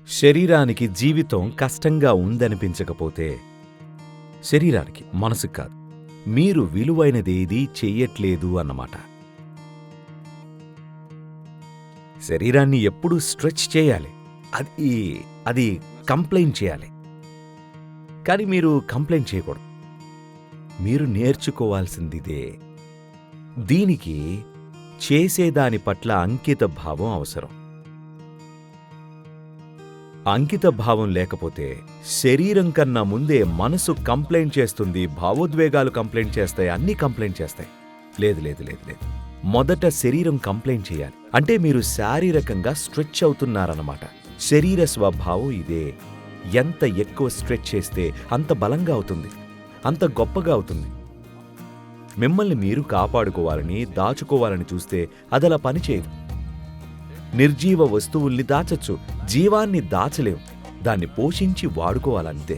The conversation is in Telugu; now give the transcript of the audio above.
శరీరానికి జీవితం కష్టంగా ఉందనిపించకపోతే శరీరానికి, మనసుకు కాదు, మీరు విలువైనదేదీ చెయ్యట్లేదు అన్నమాట. శరీరాన్ని ఎప్పుడూ స్ట్రెచ్ చేయాలి, అది కంప్లైంట్ చేయాలి. కానీ మీరు కంప్లైంట్ చేయకూడదు. మీరు నేర్చుకోవాల్సిందిదే. దీనికి చేసేదాని పట్ల అంకిత భావం అవసరం. అంకిత భావం లేకపోతే శరీరం కన్నా ముందే మనసు కంప్లైంట్ చేస్తుంది, భావోద్వేగాలు కంప్లైంట్ చేస్తాయి, అన్నీ కంప్లైంట్ చేస్తాయి. లేదు లేదు లేదు లేదు మొదట శరీరం కంప్లైంట్ చేయాలి. అంటే మీరు శారీరకంగా స్ట్రెచ్ అవుతున్నారన్నమాట. శరీర స్వభావం ఇదే. ఎంత ఎక్కువ స్ట్రెచ్ చేస్తే అంత బలంగా అవుతుంది, అంత గొప్పగా అవుతుంది. మిమ్మల్ని మీరు కాపాడుకోవాలని, దాచుకోవాలని చూస్తే అదలా పనిచేయదు. నిర్జీవ వస్తువుల్ని దాచచ్చు, జీవాన్ని దాచలేం. దాన్ని పోషించి వాడుకోవాలంతే.